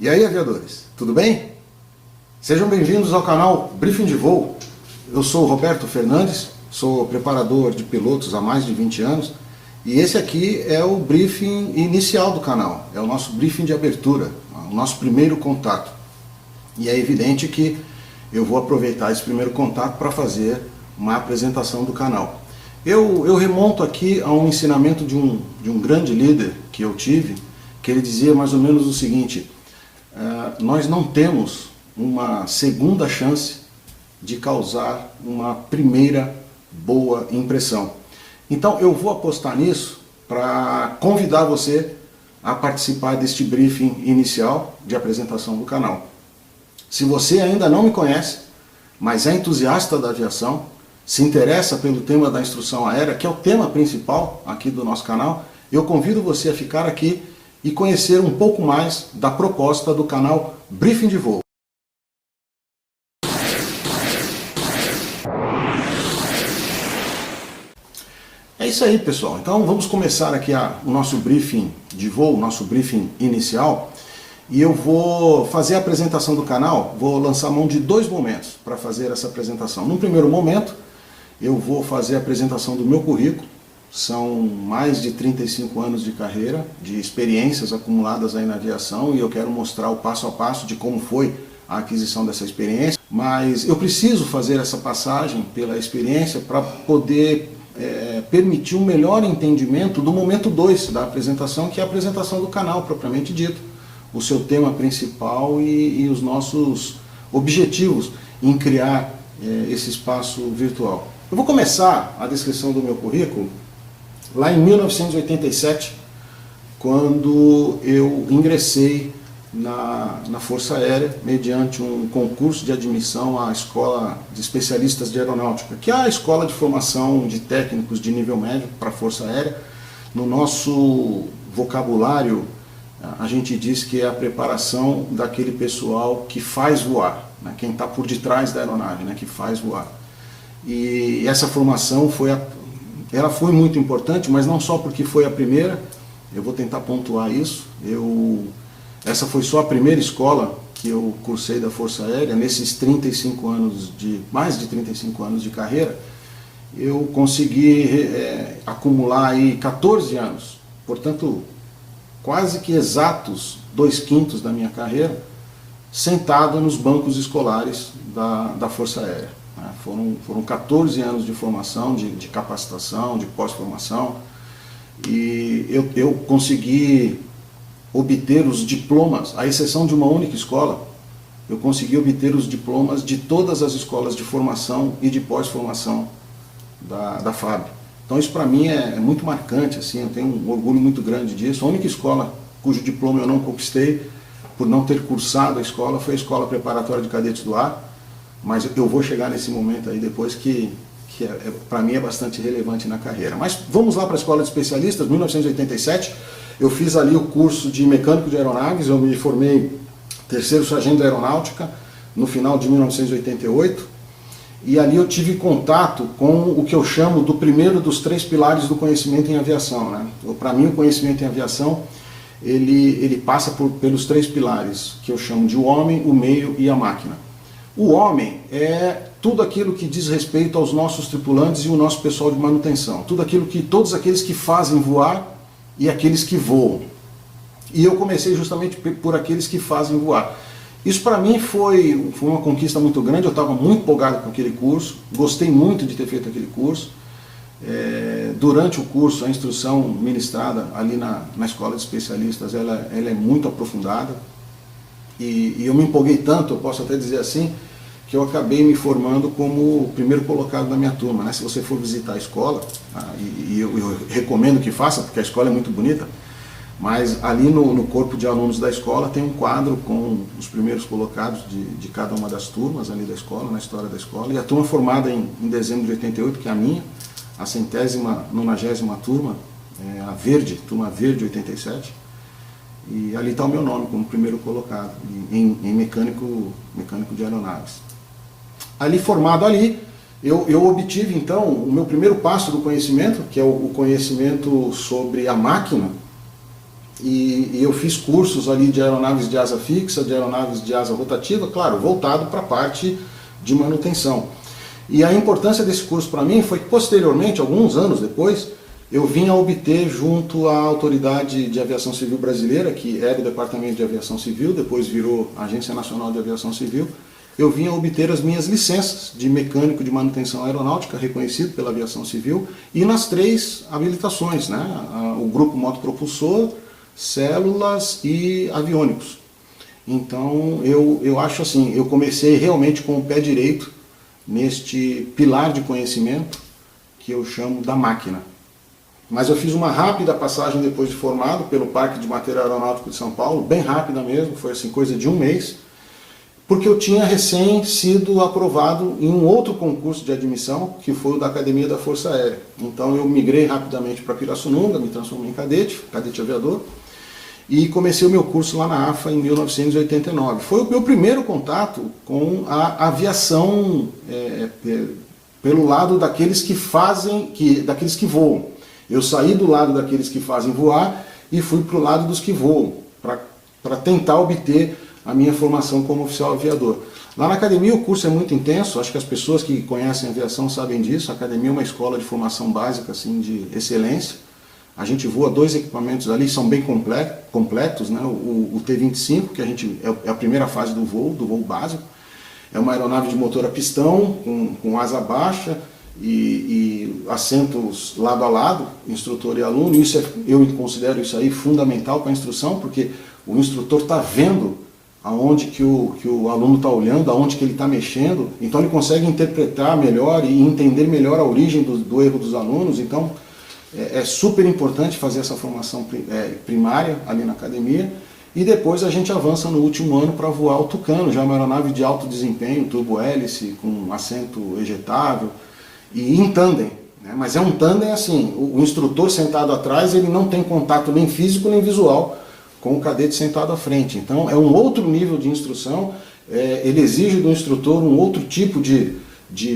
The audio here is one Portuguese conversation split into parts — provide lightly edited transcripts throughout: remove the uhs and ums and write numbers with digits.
E aí, aviadores, tudo bem? Sejam bem-vindos ao canal Briefing de Voo. Eu sou o Roberto Fernandes, sou preparador de pilotos há mais de 20 anos e esse aqui é o briefing inicial do canal, é o nosso briefing de abertura, o nosso primeiro contato. E é evidente que eu vou aproveitar esse primeiro contato para fazer uma apresentação do canal. Eu remonto aqui a um ensinamento de um grande líder que eu tive, que ele dizia mais ou menos o seguinte: nós não temos uma segunda chance de causar uma primeira boa impressão. Então eu vou apostar nisso para convidar você a participar deste briefing inicial de apresentação do canal. Se você ainda não me conhece, mas é entusiasta da aviação, se interessa pelo tema da instrução aérea, que é o tema principal aqui do nosso canal, eu convido você a ficar aqui e conhecer um pouco mais da proposta do canal Briefing de Voo. É isso aí, pessoal. Então vamos começar aqui o nosso briefing de voo, o nosso briefing inicial. E eu vou fazer a apresentação do canal, vou lançar mão de dois momentos para fazer essa apresentação. Num primeiro momento, eu vou fazer a apresentação do meu currículo. São mais de 35 anos de carreira, de experiências acumuladas aí na aviação, e eu quero mostrar o passo a passo de como foi a aquisição dessa experiência. Mas eu preciso fazer essa passagem pela experiência para poder permitir um melhor entendimento do momento 2 da apresentação, que é a apresentação do canal propriamente dito, o seu tema principal e os nossos objetivos em criar esse espaço virtual. Eu vou começar a descrição do meu currículo lá em 1987, quando eu ingressei na Força Aérea, mediante um concurso de admissão à Escola de Especialistas de Aeronáutica, que é a escola de formação de técnicos de nível médio para a Força Aérea. No nosso vocabulário, a gente diz que é a preparação daquele pessoal que faz voar, né? Quem está por detrás da aeronave, né? Que faz voar. E essa formação ela foi muito importante, mas não só porque foi a primeira. Eu vou tentar pontuar isso. Essa foi só a primeira escola que eu cursei da Força Aérea. Nesses 35 anos mais de 35 anos de carreira, eu consegui acumular aí 14 anos, portanto quase que exatos 2/5 da minha carreira, sentado nos bancos escolares da Força Aérea. Foram 14 anos de formação, de capacitação, de pós-formação, e eu consegui obter os diplomas, à exceção de uma única escola, eu consegui obter os diplomas de todas as escolas de formação e de pós-formação da FAB. Então isso para mim é muito marcante, assim, eu tenho um orgulho muito grande disso. A única escola cujo diploma eu não conquistei, por não ter cursado a escola, foi a Escola Preparatória de Cadetes do Ar, mas eu vou chegar nesse momento aí depois que para mim é bastante relevante na carreira. Mas vamos lá para a Escola de Especialistas, 1987, eu fiz ali o curso de mecânico de aeronaves, eu me formei terceiro sargento de aeronáutica no final de 1988, e ali eu tive contato com o que eu chamo do primeiro dos 3 pilares do conhecimento em aviação, né? Para mim o conhecimento em aviação, ele passa pelos 3 pilares, que eu chamo de o homem, o meio e a máquina. O homem é tudo aquilo que diz respeito aos nossos tripulantes e o nosso pessoal de manutenção, todos aqueles que fazem voar e aqueles que voam. E eu comecei justamente por aqueles que fazem voar. Isso para mim foi uma conquista muito grande, eu estava muito empolgado com aquele curso, gostei muito de ter feito aquele curso. Durante o curso, a instrução ministrada ali na Escola de Especialistas, ela é muito aprofundada. E eu me empolguei tanto, eu posso até dizer assim, que eu acabei me formando como o primeiro colocado da minha turma, né? Se você for visitar a escola, e eu recomendo que faça, porque a escola é muito bonita, mas ali no corpo de alunos da escola tem um quadro com os primeiros colocados de cada uma das turmas ali da escola, na história da escola, e a turma formada em dezembro de 88, que é a minha, a 190ª turma, a Verde, turma Verde 87, e ali está o meu nome como primeiro colocado, em mecânico de aeronaves. Ali formado ali, eu obtive então o meu primeiro passo do conhecimento, que é o conhecimento sobre a máquina, e eu fiz cursos ali de aeronaves de asa fixa, de aeronaves de asa rotativa, claro, voltado para a parte de manutenção. E a importância desse curso para mim foi que posteriormente, alguns anos depois, eu vim a obter junto à Autoridade de Aviação Civil Brasileira, que era o Departamento de Aviação Civil, depois virou Agência Nacional de Aviação Civil, eu vim a obter as minhas licenças de mecânico de manutenção aeronáutica, reconhecido pela Aviação Civil, e nas 3 habilitações, né? O grupo motopropulsor, células e aviônicos. Então eu acho assim, eu comecei realmente com o pé direito neste pilar de conhecimento que eu chamo da máquina. Mas eu fiz uma rápida passagem depois de formado pelo Parque de Material Aeronáutico de São Paulo, bem rápida mesmo, foi assim coisa de um mês, porque eu tinha recém sido aprovado em um outro concurso de admissão, que foi o da Academia da Força Aérea. Então eu migrei rapidamente para Pirassununga, me transformei em cadete aviador, e comecei o meu curso lá na AFA em 1989. Foi o meu primeiro contato com a aviação pelo lado daqueles que fazem, daqueles que voam. Eu saí do lado daqueles que fazem voar e fui para o lado dos que voam, para tentar obter a minha formação como oficial aviador. Lá na academia o curso é muito intenso, acho que as pessoas que conhecem a aviação sabem disso. A academia é uma escola de formação básica assim, de excelência. A gente voa 2 equipamentos ali, são bem completos, né? O T-25, que é a primeira fase do voo básico. É uma aeronave de motor a pistão, com asa baixa e assentos lado a lado, instrutor e aluno. Eu considero isso aí fundamental para a instrução, porque o instrutor está vendo aonde que o aluno está olhando, aonde que ele está mexendo, então ele consegue interpretar melhor e entender melhor a origem do erro dos alunos. Então é super importante fazer essa formação primária ali na academia, e depois a gente avança no último ano para voar o Tucano, já é uma aeronave de alto desempenho, turbo-hélice, com assento ejetável e em tandem, né? Mas é um tandem assim, o instrutor sentado atrás ele não tem contato nem físico nem visual com o cadete sentado à frente. Então é um outro nível de instrução, ele exige do instrutor um outro tipo de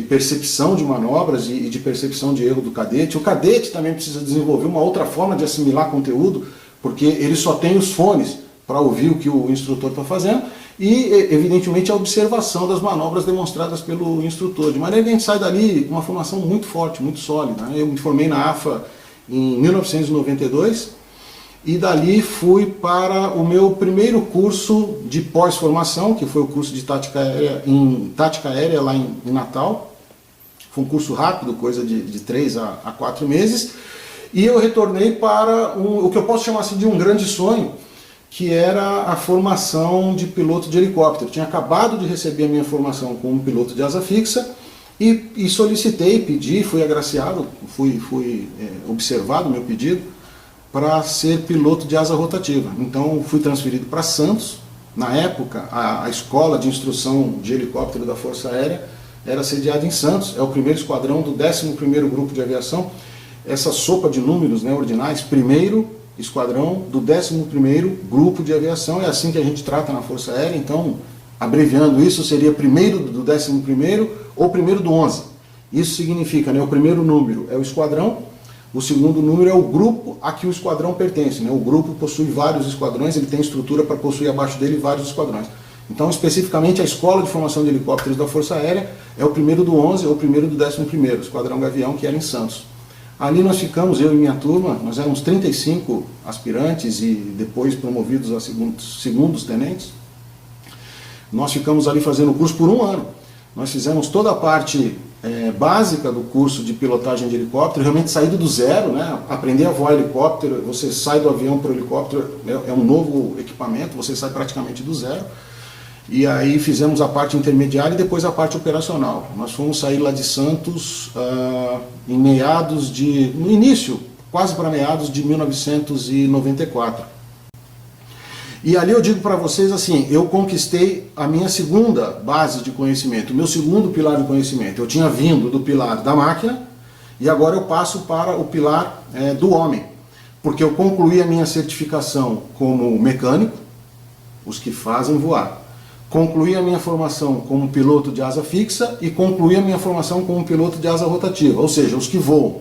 percepção de manobras e de percepção de erro do cadete. O cadete também precisa desenvolver uma outra forma de assimilar conteúdo, porque ele só tem os fones para ouvir o que o instrutor está fazendo e, evidentemente, a observação das manobras demonstradas pelo instrutor. De maneira que a gente sai dali com uma formação muito forte, muito sólida, né? Eu me formei na AFA em 1992 e dali fui para o meu primeiro curso de pós-formação, que foi o curso de tática aérea lá em Natal. Foi um curso rápido, coisa de 3 a 4 meses. E eu retornei para o que eu posso chamar assim de um grande sonho, que era a formação de piloto de helicóptero. Eu tinha acabado de receber a minha formação como piloto de asa fixa e solicitei, pedi, fui agraciado, fui observado o meu pedido para ser piloto de asa rotativa. Então fui transferido para Santos. Na época, a escola de instrução de helicóptero da Força Aérea era sediada em Santos, é o primeiro esquadrão do 11º Grupo de Aviação. Essa sopa de números, né, ordinais, primeiro esquadrão do 11º Grupo de Aviação, é assim que a gente trata na Força Aérea. Então, abreviando isso, seria primeiro do 11º ou primeiro do 11. Isso significa, né, o primeiro número é o esquadrão, o segundo número é o grupo a que o esquadrão pertence, né? O grupo possui vários esquadrões, ele tem estrutura para possuir abaixo dele vários esquadrões. Então, especificamente, a Escola de Formação de Helicópteros da Força Aérea é o primeiro do 11 ou o primeiro do 11º, Esquadrão Gavião, que era em Santos. Ali nós ficamos, eu e minha turma, nós éramos 35 aspirantes e depois promovidos a segundos tenentes. Nós ficamos ali fazendo o curso por um ano. Nós fizemos toda a parte básica do curso de pilotagem de helicóptero, realmente saído do zero, né? Aprender a voar helicóptero, você sai do avião para o helicóptero, é um novo equipamento, você sai praticamente do zero. E aí fizemos a parte intermediária e depois a parte operacional. Nós fomos sair lá de Santos no início, quase para meados de 1994. E ali eu digo para vocês assim, eu conquistei a minha segunda base de conhecimento, o meu segundo pilar de conhecimento. Eu tinha vindo do pilar da máquina e agora eu passo para o pilar do homem, porque eu concluí a minha certificação como mecânico, os que fazem voar. Concluí a minha formação como piloto de asa fixa e concluí a minha formação como piloto de asa rotativa, ou seja, os que voam.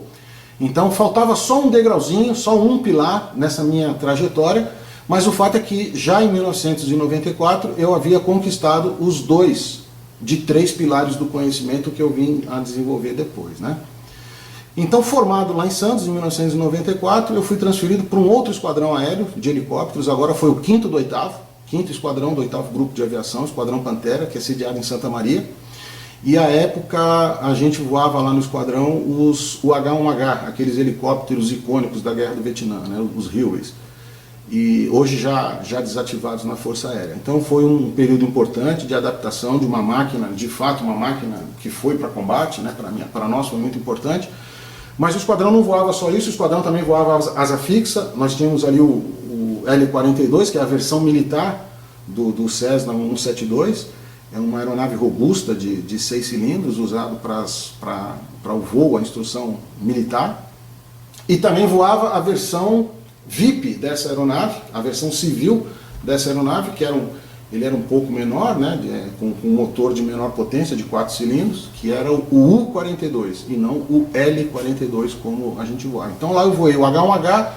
Então faltava só um degrauzinho, só um pilar nessa minha trajetória, mas o fato é que já em 1994 eu havia conquistado os 2 de 3 pilares do conhecimento que eu vim a desenvolver depois, né? Então, formado lá em Santos, em 1994, eu fui transferido para um outro esquadrão aéreo de helicópteros, agora foi o 5º do 8º, 5º esquadrão do 8º Grupo de Aviação, Esquadrão Pantera, que é sediado em Santa Maria. E à época a gente voava lá no esquadrão o H-1H, aqueles helicópteros icônicos da Guerra do Vietnã, né, os Hueys. E hoje já desativados na Força Aérea. Então foi um período importante de adaptação de uma máquina, de fato uma máquina que foi para combate, né, para nós foi muito importante. Mas o esquadrão não voava só isso, o esquadrão também voava asa fixa. Nós tínhamos ali o L-42, que é a versão militar do Cessna 172. É uma aeronave robusta de 6 cilindros, usado para o voo, a instrução militar. E também voava a versão VIP dessa aeronave, a versão civil dessa aeronave, que ele era um pouco menor, né, com um motor de menor potência, de 4 cilindros, que era o U-42 e não o L-42 como a gente voava. Então lá eu voei o H-1H,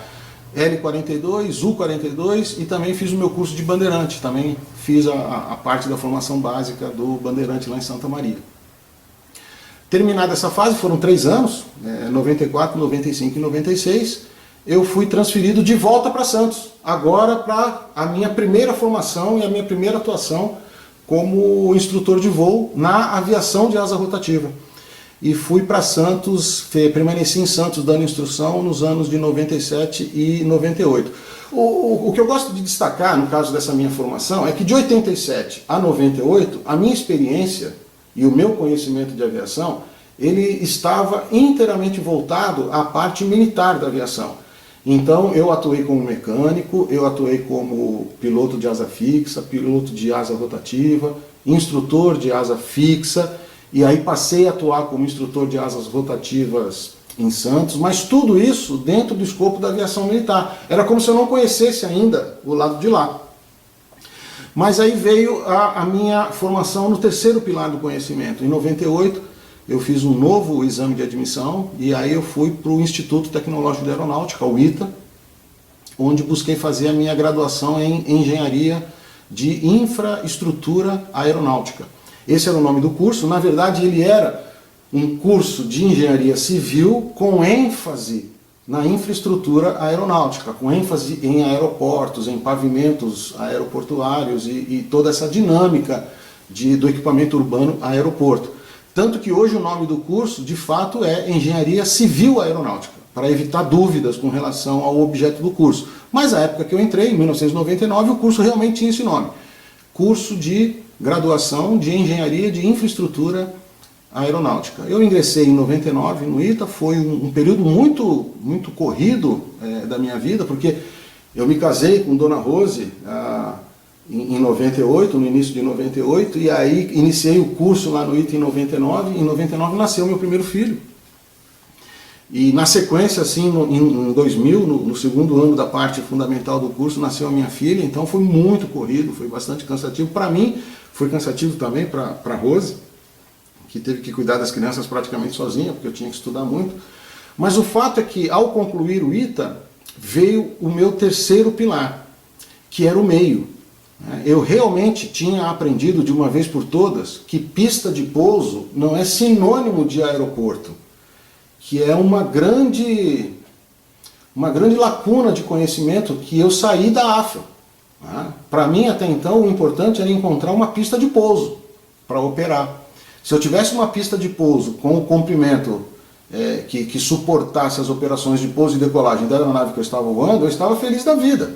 L-42, U-42 e também fiz o meu curso de bandeirante, também fiz a parte da formação básica do bandeirante lá em Santa Maria. Terminada essa fase, foram 3 anos, 94, 95 e 96, eu fui transferido de volta para Santos, agora para a minha primeira formação e a minha primeira atuação como instrutor de voo na aviação de asa rotativa. E fui para Santos, permaneci em Santos dando instrução nos anos de 97 e 98. O que eu gosto de destacar no caso dessa minha formação é que de 87 a 98, a minha experiência e o meu conhecimento de aviação, ele estava inteiramente voltado à parte militar da aviação. Então eu atuei como mecânico, eu atuei como piloto de asa fixa, piloto de asa rotativa, instrutor de asa fixa, e aí passei a atuar como instrutor de asas rotativas em Santos, mas tudo isso dentro do escopo da aviação militar. Era como se eu não conhecesse ainda o lado de lá. Mas aí veio a minha formação no terceiro pilar do conhecimento. Em 98, eu fiz um novo exame de admissão e aí eu fui para o Instituto Tecnológico de Aeronáutica, o ITA, onde busquei fazer a minha graduação em Engenharia de Infraestrutura Aeronáutica. Esse era o nome do curso. Na verdade, ele era um curso de Engenharia Civil com ênfase na infraestrutura aeronáutica, com ênfase em aeroportos, em pavimentos aeroportuários e toda essa dinâmica do equipamento urbano aeroporto. Tanto que hoje o nome do curso, de fato, é Engenharia Civil Aeronáutica, para evitar dúvidas com relação ao objeto do curso. Mas na época que eu entrei, em 1999, o curso realmente tinha esse nome. Curso de Graduação de Engenharia de Infraestrutura Aeronáutica. Eu ingressei em 99 no ITA, foi um período muito corrido da minha vida, porque eu me casei com Dona Rose em 98, no início de 98, e aí iniciei o curso lá no ITA em 99, em 99 nasceu meu primeiro filho. E na sequência, assim, em 2000, no segundo ano da parte fundamental do curso, nasceu a minha filha, então foi muito corrido, foi bastante cansativo. Para mim, foi cansativo também para a Rose, que teve que cuidar das crianças praticamente sozinha, porque eu tinha que estudar muito. Mas o fato é que, ao concluir o ITA, veio o meu terceiro pilar, que era o meio. Eu realmente tinha aprendido de uma vez por todas que pista de pouso não é sinônimo de aeroporto, que é uma grande lacuna de conhecimento que eu saí da AFA. Para mim, até então, o importante era encontrar uma pista de pouso para operar. Se eu tivesse uma pista de pouso com o comprimento que suportasse as operações de pouso e decolagem da aeronave que eu estava voando, eu estava feliz da vida.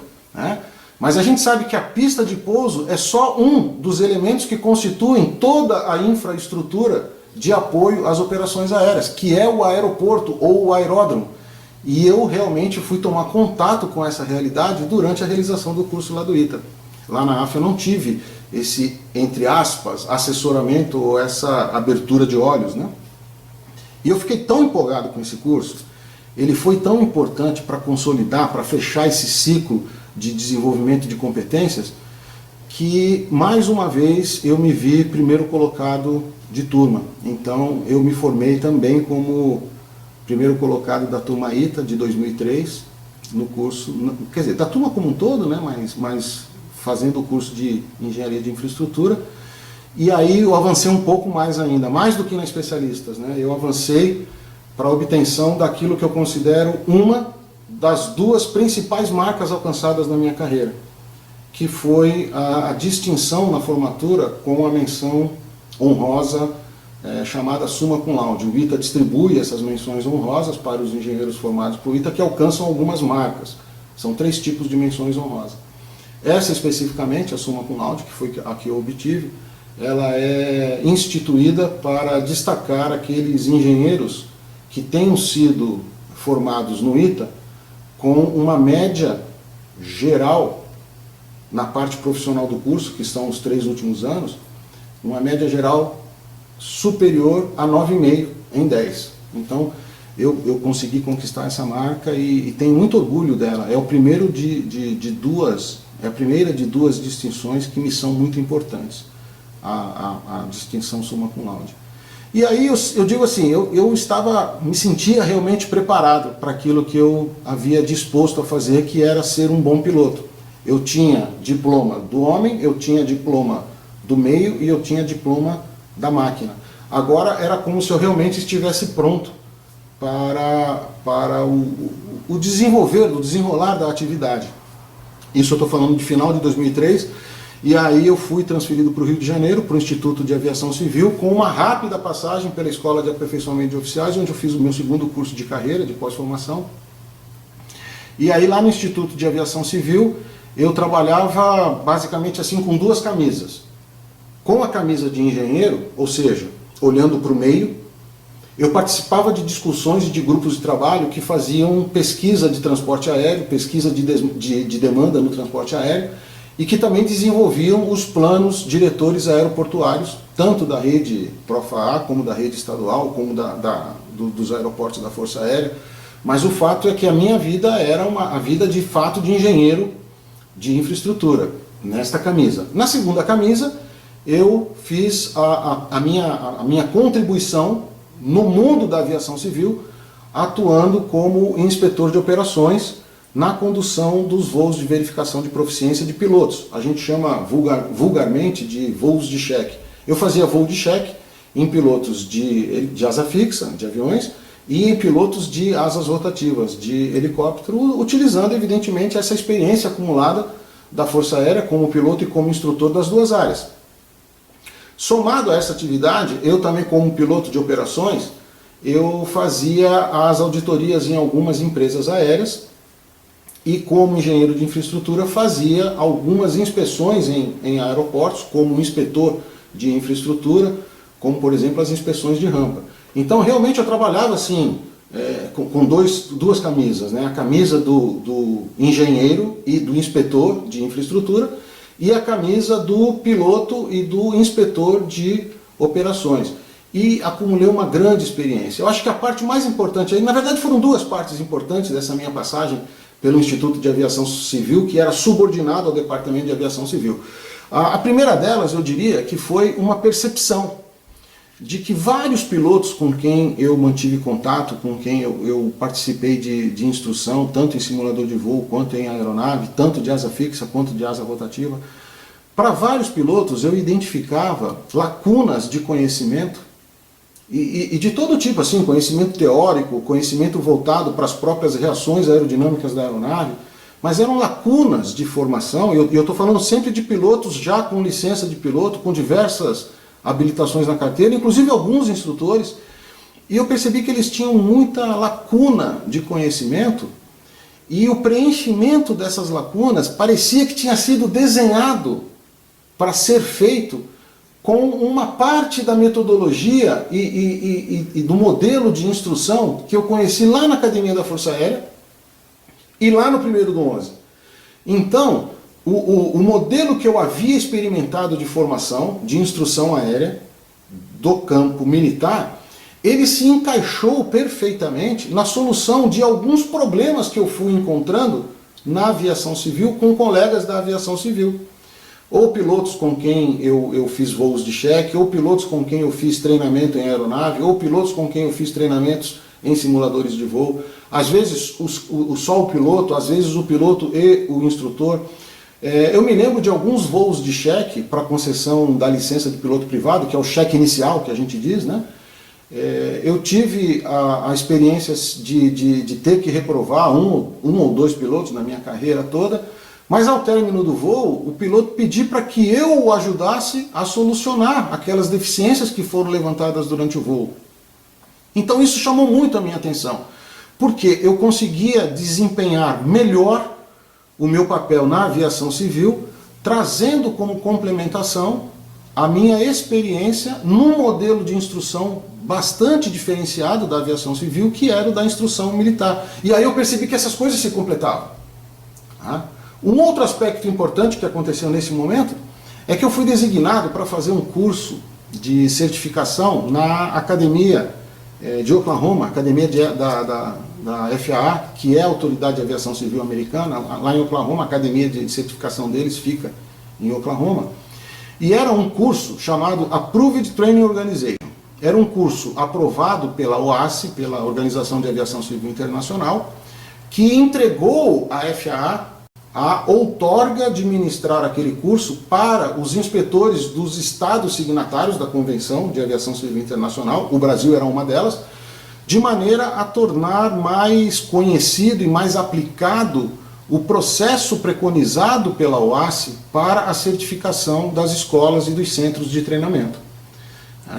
Mas a gente sabe que a pista de pouso é só um dos elementos que constituem toda a infraestrutura de apoio às operações aéreas, que é o aeroporto ou o aeródromo. E eu realmente fui tomar contato com essa realidade durante a realização do curso lá do ITA. Lá na AFA eu não tive esse, entre aspas, assessoramento ou essa abertura de olhos, né? E eu fiquei tão empolgado com esse curso, ele foi tão importante para consolidar, para fechar esse ciclo de desenvolvimento de competências, que mais uma vez eu me vi primeiro colocado de turma. Então eu me formei também como primeiro colocado da turma ITA de 2003, no curso, quer dizer, da turma como um todo, né, mas fazendo o curso de Engenharia de Infraestrutura. E aí eu avancei um pouco mais ainda, mais do que na especialistas, né? Eu avancei para a obtenção daquilo que eu considero uma das duas principais marcas alcançadas na minha carreira, que foi a distinção na formatura com a menção honrosa chamada Summa Cum Laude. O ITA distribui essas menções honrosas para os engenheiros formados por ITA que alcançam algumas marcas. São 3 tipos de menções honrosas. Essa especificamente, a Summa Cum Laude, que foi a que eu obtive, ela é instituída para destacar aqueles engenheiros que tenham sido formados no ITA com uma média geral na parte profissional do curso, que estão os 3 últimos anos, uma média geral superior a 9,5 em 10. Então, eu consegui conquistar essa marca e tenho muito orgulho dela. É o primeiro é a primeira de 2 distinções que me são muito importantes. A distinção Summa Cum Laude. E aí eu digo assim, eu me sentia realmente preparado para aquilo que eu havia disposto a fazer, que era ser um bom piloto. Eu tinha diploma do homem, eu tinha diploma do meio e eu tinha diploma da máquina. Agora era como se eu realmente estivesse pronto para o desenrolar da atividade. Isso eu estou falando de final de 2003, e aí eu fui transferido para o Rio de Janeiro, para o Instituto de Aviação Civil, com uma rápida passagem pela Escola de Aperfeiçoamento de Oficiais, onde eu fiz o meu segundo curso de carreira, de pós-formação. E aí lá no Instituto de Aviação Civil, eu trabalhava basicamente assim com 2 camisas. Com a camisa de engenheiro, ou seja, olhando para o meio, eu participava de discussões e de grupos de trabalho que faziam pesquisa de transporte aéreo, pesquisa de demanda no transporte aéreo, e que também desenvolviam os planos diretores aeroportuários, tanto da rede Profa-A, como da rede estadual, como dos aeroportos da Força Aérea. Mas o fato é que a minha vida era a vida de fato de engenheiro de infraestrutura, nesta camisa. Na segunda camisa, eu fiz a minha contribuição no mundo da aviação civil, atuando como inspetor de operações na condução dos voos de verificação de proficiência de pilotos. A gente chama vulgarmente de voos de cheque. Eu fazia voo de cheque em pilotos de asa fixa, de aviões, e em pilotos de asas rotativas, de helicóptero, utilizando evidentemente essa experiência acumulada da Força Aérea como piloto e como instrutor das 2 áreas. Somado a essa atividade, eu também como piloto de operações, eu fazia as auditorias em algumas empresas aéreas e como engenheiro de infraestrutura fazia algumas inspeções em aeroportos, como inspetor de infraestrutura, como por exemplo as inspeções de rampa. Então realmente eu trabalhava assim, com 2 camisas, né? A camisa do engenheiro e do inspetor de infraestrutura e a camisa do piloto e do inspetor de operações. E acumulei uma grande experiência. Eu acho que a parte mais importante, na verdade foram 2 partes importantes dessa minha passagem pelo Instituto de Aviação Civil, que era subordinado ao Departamento de Aviação Civil. A primeira delas, eu diria, que foi uma percepção de que vários pilotos com quem eu mantive contato, com quem eu participei de instrução, tanto em simulador de voo quanto em aeronave, tanto de asa fixa quanto de asa rotativa, para vários pilotos eu identificava lacunas de conhecimento e de todo tipo, assim, conhecimento teórico, conhecimento voltado para as próprias reações aerodinâmicas da aeronave, mas eram lacunas de formação, e eu estou falando sempre de pilotos já com licença de piloto, com diversas habilitações na carteira, inclusive alguns instrutores, e eu percebi que eles tinham muita lacuna de conhecimento, e o preenchimento dessas lacunas parecia que tinha sido desenhado para ser feito com uma parte da metodologia e do modelo de instrução que eu conheci lá na Academia da Força Aérea e lá no 1º do 11. Então, o modelo que eu havia experimentado de formação, de instrução aérea, do campo militar, ele se encaixou perfeitamente na solução de alguns problemas que eu fui encontrando na aviação civil com colegas da aviação civil. Ou pilotos com quem eu fiz voos de cheque, ou pilotos com quem eu fiz treinamento em aeronave, ou pilotos com quem eu fiz treinamentos em simuladores de voo, às vezes só o piloto, às vezes o piloto e o instrutor. Eu me lembro de alguns voos de cheque para concessão da licença de piloto privado, que é o cheque inicial que a gente diz, né? Eu tive a experiência de ter que reprovar um ou dois pilotos na minha carreira toda, mas ao término do voo, o piloto pediu para que eu o ajudasse a solucionar aquelas deficiências que foram levantadas durante o voo. Então isso chamou muito a minha atenção, porque eu conseguia desempenhar melhor o meu papel na aviação civil, trazendo como complementação a minha experiência num modelo de instrução bastante diferenciado da aviação civil, que era o da instrução militar. E aí eu percebi que essas coisas se completavam. Um outro aspecto importante que aconteceu nesse momento é que eu fui designado para fazer um curso de certificação na academia de Oklahoma, academia da FAA, que é a Autoridade de Aviação Civil Americana, lá em Oklahoma. A academia de certificação deles fica em Oklahoma. E era um curso chamado Approved Training Organization. Era um curso aprovado pela OACI, pela Organização de Aviação Civil Internacional, que entregou à FAA a outorga de ministrar aquele curso para os inspetores dos estados signatários da Convenção de Aviação Civil Internacional, o Brasil era uma delas, de maneira a tornar mais conhecido e mais aplicado o processo preconizado pela OACI para a certificação das escolas e dos centros de treinamento.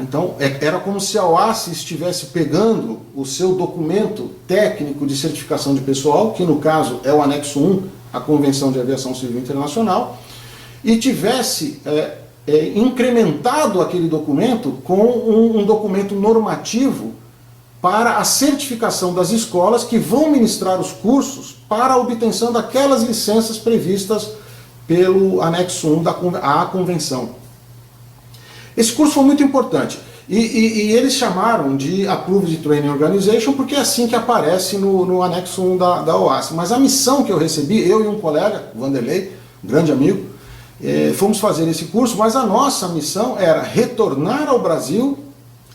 Então, era como se a OACI estivesse pegando o seu documento técnico de certificação de pessoal, que no caso é o anexo 1 à Convenção de Aviação Civil Internacional, e tivesse incrementado aquele documento com um documento normativo para a certificação das escolas que vão ministrar os cursos para a obtenção daquelas licenças previstas pelo anexo 1 à Convenção. Esse curso foi muito importante. E eles chamaram de Approved Training Organization porque é assim que aparece no anexo 1 da OACI. Mas a missão que eu recebi, eu e um colega, Vanderlei, um grande amigo, fomos fazer esse curso, mas a nossa missão era retornar ao Brasil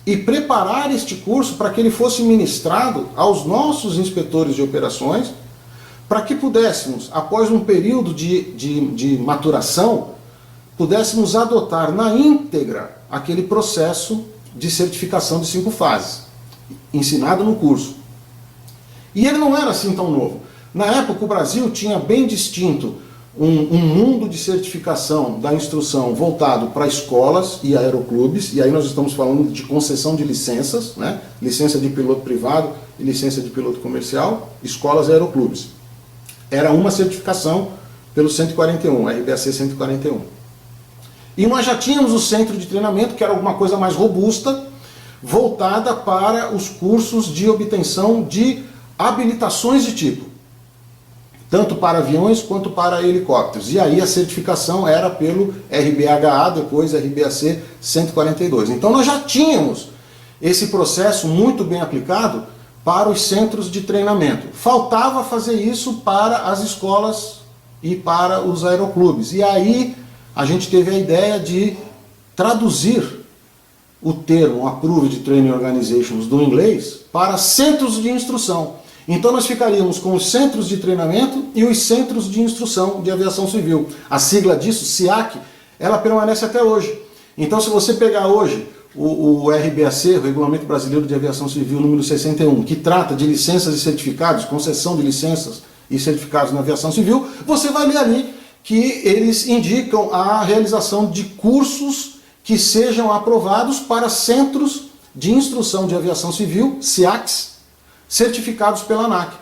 e preparar este curso para que ele fosse ministrado aos nossos inspetores de operações, para que pudéssemos, após um período de maturação, pudéssemos adotar na íntegra aquele processo de certificação de 5 fases, ensinado no curso. E ele não era assim tão novo. Na época o Brasil tinha bem distinto um mundo de certificação da instrução voltado para escolas e aeroclubes, e aí nós estamos falando de concessão de licenças, né? Licença de piloto privado e licença de piloto comercial, escolas e aeroclubes. Era uma certificação pelo 141, RBAC 141. E nós já tínhamos o centro de treinamento, que era alguma coisa mais robusta, voltada para os cursos de obtenção de habilitações de tipo, tanto para aviões quanto para helicópteros. E aí a certificação era pelo RBHA, depois RBAC 142. Então nós já tínhamos esse processo muito bem aplicado para os centros de treinamento. Faltava fazer isso para as escolas e para os aeroclubes. E aí a gente teve a ideia de traduzir o termo Approved Training Organizations do inglês para centros de instrução. Então nós ficaríamos com os centros de treinamento e os centros de instrução de aviação civil. A sigla disso, CIAC, ela permanece até hoje. Então se você pegar hoje o RBAC, o Regulamento Brasileiro de Aviação Civil número 61, que trata de licenças e certificados, concessão de licenças e certificados na aviação civil, você vai ler ali que eles indicam a realização de cursos que sejam aprovados para centros de instrução de aviação civil, CIACs, certificados pela ANAC.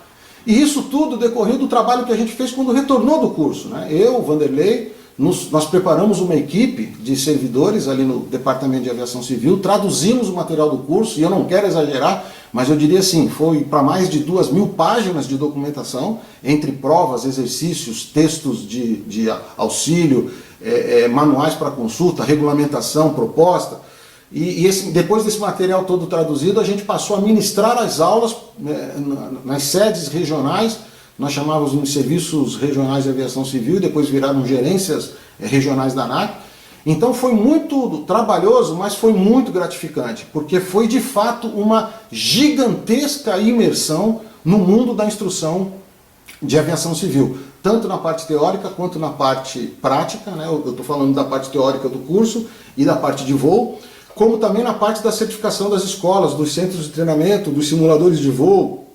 E isso tudo decorreu do trabalho que a gente fez quando retornou do curso, né? Eu, Vanderlei, nós preparamos uma equipe de servidores ali no Departamento de Aviação Civil, traduzimos o material do curso, e eu não quero exagerar, mas eu diria assim, foi para mais de 2.000 páginas de documentação, entre provas, exercícios, textos de auxílio, manuais para consulta, regulamentação, proposta. E depois desse material todo traduzido, a gente passou a ministrar as aulas nas sedes regionais. Nós chamávamos de serviços regionais de aviação civil, e depois viraram gerências regionais da ANAC. Então foi muito trabalhoso, mas foi muito gratificante, porque foi de fato uma gigantesca imersão no mundo da instrução de aviação civil, tanto na parte teórica quanto na parte prática, né? Eu estou falando da parte teórica do curso e da parte de voo, como também na parte da certificação das escolas, dos centros de treinamento, dos simuladores de voo.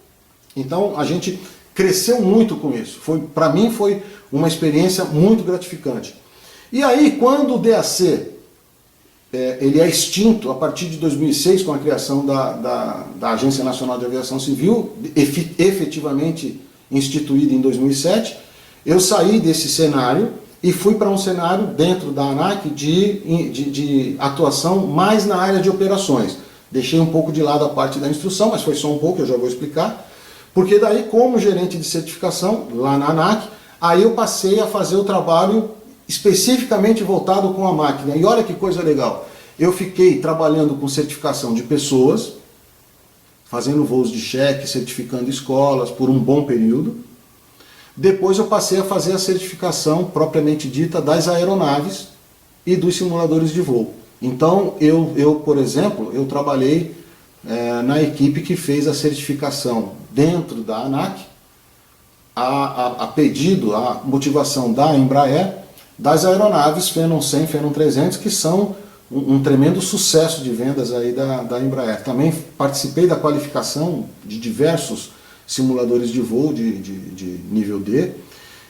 Então a gente cresceu muito com isso. Para mim foi uma experiência muito gratificante. E aí, quando o DAC ele é extinto a partir de 2006, com a criação da Agência Nacional de Aviação Civil, efetivamente instituída em 2007, eu saí desse cenário e fui para um cenário dentro da ANAC de atuação mais na área de operações. Deixei um pouco de lado a parte da instrução, mas foi só um pouco, eu já vou explicar. Porque daí, como gerente de certificação lá na ANAC, aí eu passei a fazer o trabalho especificamente voltado com a máquina. E olha que coisa legal, eu fiquei trabalhando com certificação de pessoas, fazendo voos de cheque, certificando escolas por um bom período. Depois eu passei a fazer a certificação propriamente dita das aeronaves e dos simuladores de voo. Então eu por exemplo, eu trabalhei na equipe que fez a certificação dentro da ANAC, a pedido, a motivação da Embraer, das aeronaves Phenom 100, Phenom 300, que são um tremendo sucesso de vendas aí da Embraer. Também participei da qualificação de diversos simuladores de voo de nível D,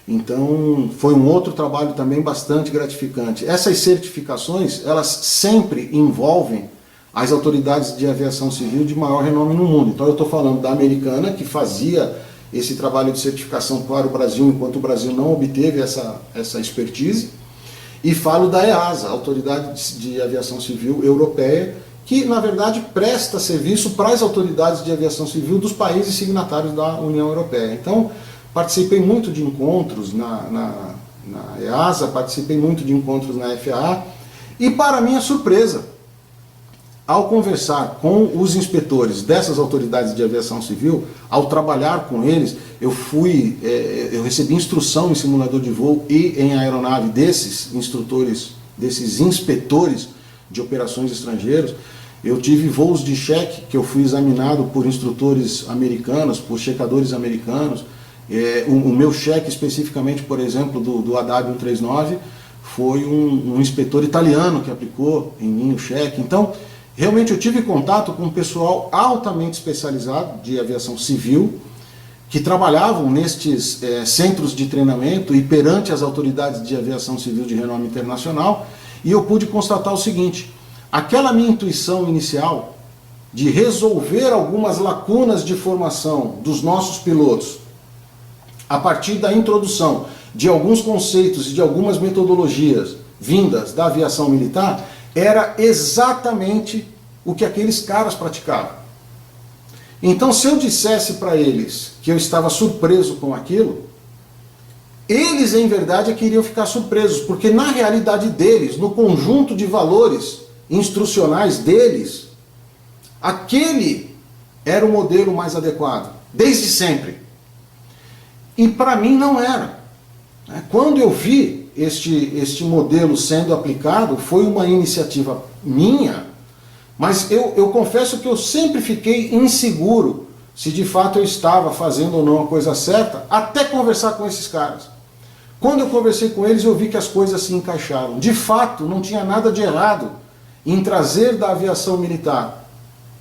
então foi um outro trabalho também bastante gratificante. Essas certificações, elas sempre envolvem as autoridades de aviação civil de maior renome no mundo. Então eu estou falando da americana, que fazia esse trabalho de certificação para o Brasil, enquanto o Brasil não obteve essa expertise, e falo da EASA, Autoridade de Aviação Civil Europeia, que na verdade presta serviço para as autoridades de aviação civil dos países signatários da União Europeia. Então participei muito de encontros na EASA, participei muito de encontros na FAA, e para minha surpresa, ao conversar com os inspetores dessas autoridades de aviação civil, ao trabalhar com eles, eu recebi instrução em simulador de voo e em aeronave desses instrutores, desses inspetores de operações estrangeiros. Eu tive voos de cheque que eu fui examinado por instrutores americanos, por checadores americanos. O meu cheque especificamente, por exemplo, do AW139, foi um inspetor italiano que aplicou em mim o cheque. Então, realmente eu tive contato com um pessoal altamente especializado de aviação civil, que trabalhavam nestes centros de treinamento e perante as autoridades de aviação civil de renome internacional, e eu pude constatar o seguinte: aquela minha intuição inicial de resolver algumas lacunas de formação dos nossos pilotos, a partir da introdução de alguns conceitos e de algumas metodologias vindas da aviação militar, era exatamente o que aqueles caras praticavam. Então, se eu dissesse para eles que eu estava surpreso com aquilo, eles em verdade queriam ficar surpresos, porque na realidade deles, no conjunto de valores instrucionais deles, aquele era o modelo mais adequado, desde sempre. E para mim não era. Quando eu vi este modelo sendo aplicado, foi uma iniciativa minha, mas eu confesso que eu sempre fiquei inseguro se de fato eu estava fazendo ou não a coisa certa, até conversar com esses caras. Quando eu conversei com eles, eu vi que as coisas se encaixaram. De fato, não tinha nada de errado em trazer da aviação militar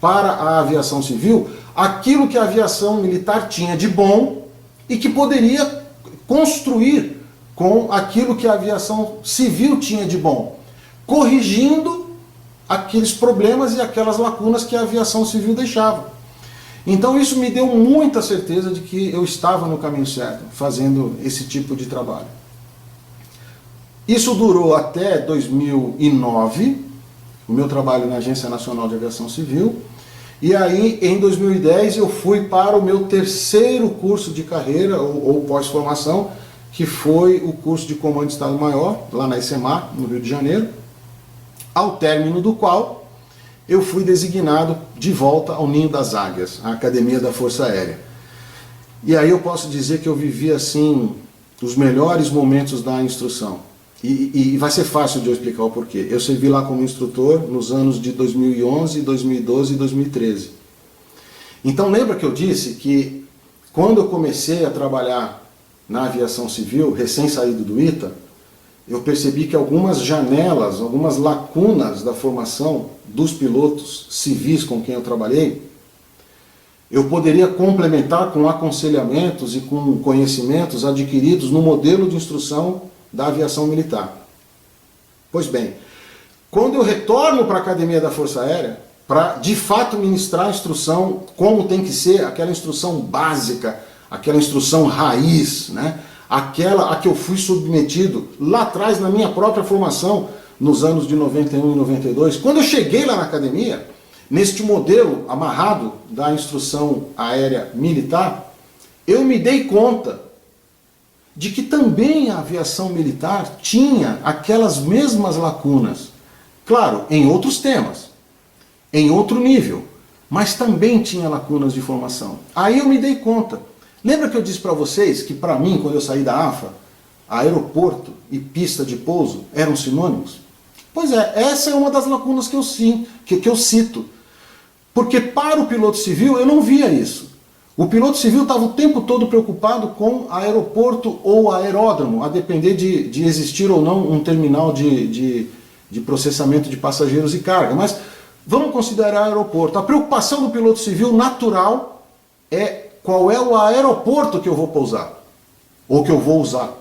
para a aviação civil aquilo que a aviação militar tinha de bom e que poderia construir com aquilo que a aviação civil tinha de bom, corrigindo aqueles problemas e aquelas lacunas que a aviação civil deixava. Então isso me deu muita certeza de que eu estava no caminho certo, fazendo esse tipo de trabalho. Isso durou até 2009, o meu trabalho na Agência Nacional de Aviação Civil, e aí em 2010 eu fui para o meu terceiro curso de carreira, ou pós-formação, que foi o curso de Comando de Estado-Maior, lá na ICEMAR, no Rio de Janeiro, ao término do qual eu fui designado de volta ao Ninho das Águias, a Academia da Força Aérea. E aí eu posso dizer que eu vivi assim os melhores momentos da instrução. E vai ser fácil de eu explicar o porquê. Eu servi lá como instrutor nos anos de 2011, 2012 e 2013. Então lembra que eu disse que quando eu comecei a trabalhar na aviação civil, recém-saído do ITA, eu percebi que algumas janelas, algumas lacunas da formação dos pilotos civis com quem eu trabalhei, eu poderia complementar com aconselhamentos e com conhecimentos adquiridos no modelo de instrução da aviação militar. Pois bem, quando eu retorno para a Academia da Força Aérea, para de fato ministrar a instrução como tem que ser, aquela instrução básica, aquela instrução raiz, né? Aquela a que eu fui submetido lá atrás na minha própria formação, nos anos de 91 e 92. Quando eu cheguei lá na academia, neste modelo amarrado da instrução aérea militar, eu me dei conta de que também a aviação militar tinha aquelas mesmas lacunas. Claro, em outros temas, em outro nível, mas também tinha lacunas de formação. Aí eu me dei conta. Lembra que eu disse para vocês que para mim, quando eu saí da AFA, aeroporto e pista de pouso eram sinônimos? Pois é, essa é uma das lacunas que eu cito. Porque para o piloto civil eu não via isso. O piloto civil estava o tempo todo preocupado com aeroporto ou aeródromo, a depender de existir ou não um terminal de processamento de passageiros e carga. Mas vamos considerar aeroporto. A preocupação do piloto civil natural é qual é o aeroporto que eu vou pousar, ou que eu vou usar.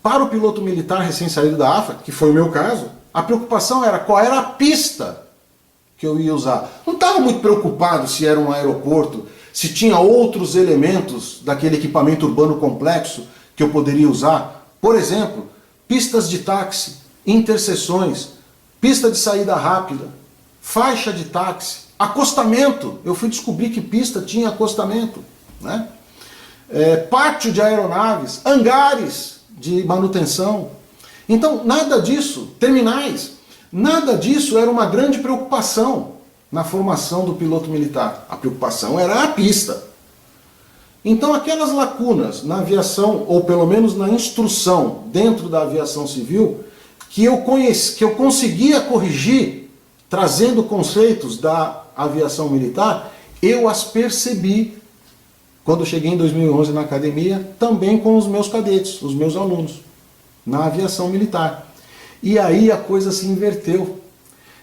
Para o piloto militar recém-saído da AFA, que foi o meu caso, a preocupação era qual era a pista que eu ia usar. Não estava muito preocupado se era um aeroporto, se tinha outros elementos daquele equipamento urbano complexo que eu poderia usar. Por exemplo, pistas de táxi, interseções, pista de saída rápida, faixa de táxi, acostamento. Eu fui descobrir que pista tinha acostamento, né? Pátio de aeronaves, hangares de manutenção. Então, nada disso, terminais, nada disso era uma grande preocupação na formação do piloto militar. A preocupação era a pista. Então, aquelas lacunas na aviação, ou pelo menos na instrução dentro da aviação civil, que eu conseguia corrigir, trazendo conceitos da aviação militar, eu as percebi quando cheguei em 2011 na academia, também com os meus cadetes, os meus alunos, na aviação militar. E aí a coisa se inverteu.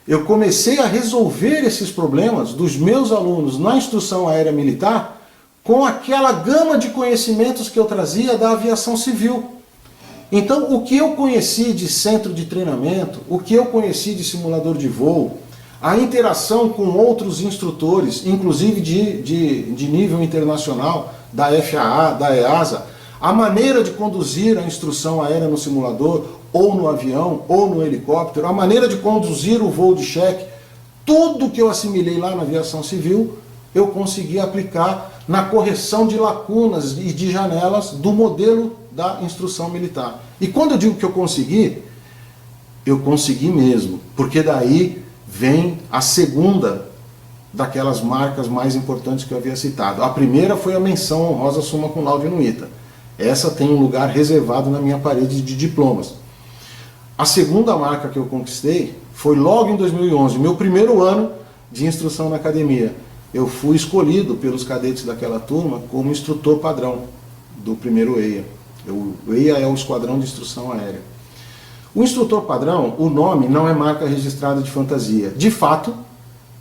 Eu comecei a resolver esses problemas dos meus alunos na instrução aérea militar com aquela gama de conhecimentos que eu trazia da aviação civil. Então, o que eu conheci de centro de treinamento, o que eu conheci de simulador de voo, a interação com outros instrutores, inclusive de nível internacional, da FAA, da EASA, a maneira de conduzir a instrução aérea no simulador, ou no avião, ou no helicóptero, a maneira de conduzir o voo de cheque, tudo que eu assimilei lá na aviação civil, eu consegui aplicar na correção de lacunas e de janelas do modelo da instrução militar. E quando eu digo que eu consegui mesmo, porque daí vem a segunda daquelas marcas mais importantes que eu havia citado. A primeira foi a menção honrosa summa cum laude no ITA. Essa tem um lugar reservado na minha parede de diplomas. A segunda marca que eu conquistei foi logo em 2011, meu primeiro ano de instrução na academia. Eu fui escolhido pelos cadetes daquela turma como instrutor padrão do primeiro EIA. O EIA é o Esquadrão de Instrução Aérea. O instrutor padrão, o nome não é marca registrada de fantasia. De fato,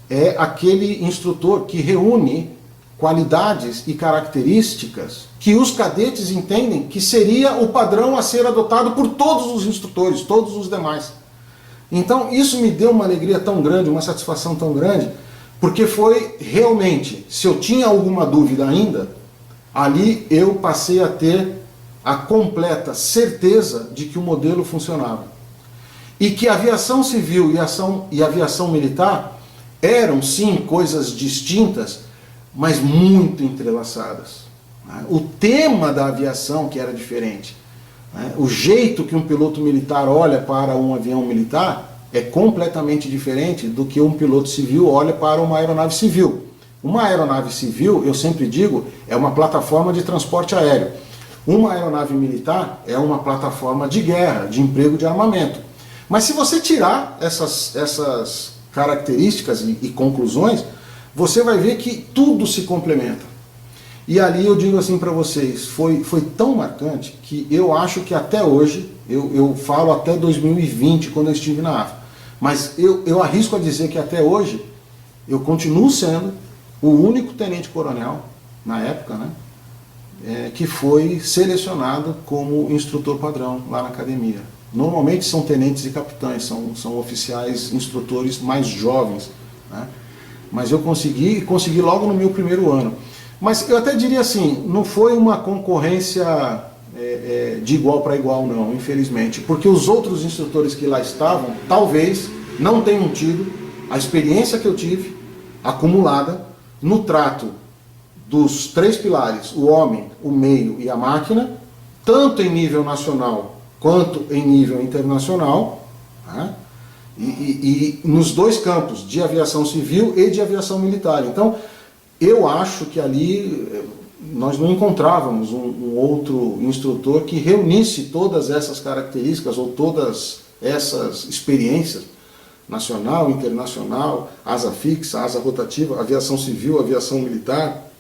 é aquele instrutor que reúne qualidades e características que os cadetes entendem que seria o padrão a ser adotado por todos os instrutores, todos os demais. Então isso me deu uma alegria tão grande, uma satisfação tão grande, porque foi realmente, se eu tinha alguma dúvida ainda, ali eu passei a ter a completa certeza de que o modelo funcionava. E que a aviação civil e a aviação militar eram sim coisas distintas, mas muito entrelaçadas. O tema da aviação que era diferente. O jeito que um piloto militar olha para um avião militar é completamente diferente do que um piloto civil olha para uma aeronave civil. Uma aeronave civil, eu sempre digo, é uma plataforma de transporte aéreo. Uma aeronave militar é uma plataforma de guerra, de emprego de armamento. Mas se você tirar essas características e conclusões, você vai ver que tudo se complementa. E ali eu digo assim para vocês, foi tão marcante que eu acho que até hoje, eu falo até 2020, quando eu estive na AFA, mas eu arrisco a dizer que até hoje eu continuo sendo o único tenente-coronel, na época, né, que foi selecionado como instrutor padrão lá na academia. Normalmente são tenentes e capitães, são oficiais instrutores mais jovens, né? Mas eu consegui logo no meu primeiro ano. Mas eu até diria assim, não foi uma concorrência de igual para igual não, infelizmente, porque os outros instrutores que lá estavam, talvez não tenham tido a experiência que eu tive, acumulada, no trato dos 3 pilares, o homem, o meio e a máquina, tanto em nível nacional quanto em nível internacional, né? E nos 2 campos, de aviação civil e de aviação militar. Então, eu acho que ali nós não encontrávamos um outro instrutor que reunisse todas essas características ou todas essas experiências, nacional, internacional, asa fixa, asa rotativa, aviação civil, aviação militar.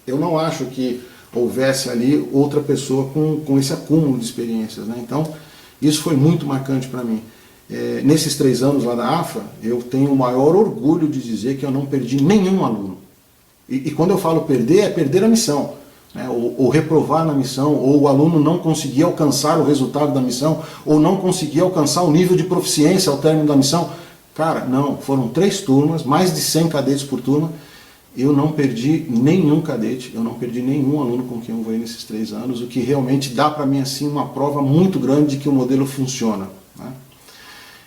Eu não acho que houvesse ali outra pessoa com esse acúmulo de experiências, né? Então, isso foi muito marcante para mim. Nesses 3 anos lá da AFA, eu tenho o maior orgulho de dizer que eu não perdi nenhum aluno. E quando eu falo perder, é perder a missão, né? Ou reprovar na missão, ou o aluno não conseguir alcançar o resultado da missão, ou não conseguir alcançar o nível de proficiência ao término da missão. Cara, não, foram 3 turmas, mais de 100 cadetes por turma. Eu não perdi nenhum cadete, eu não perdi nenhum aluno com quem eu voei nesses 3 anos, o que realmente dá para mim assim uma prova muito grande de que o modelo funciona, né?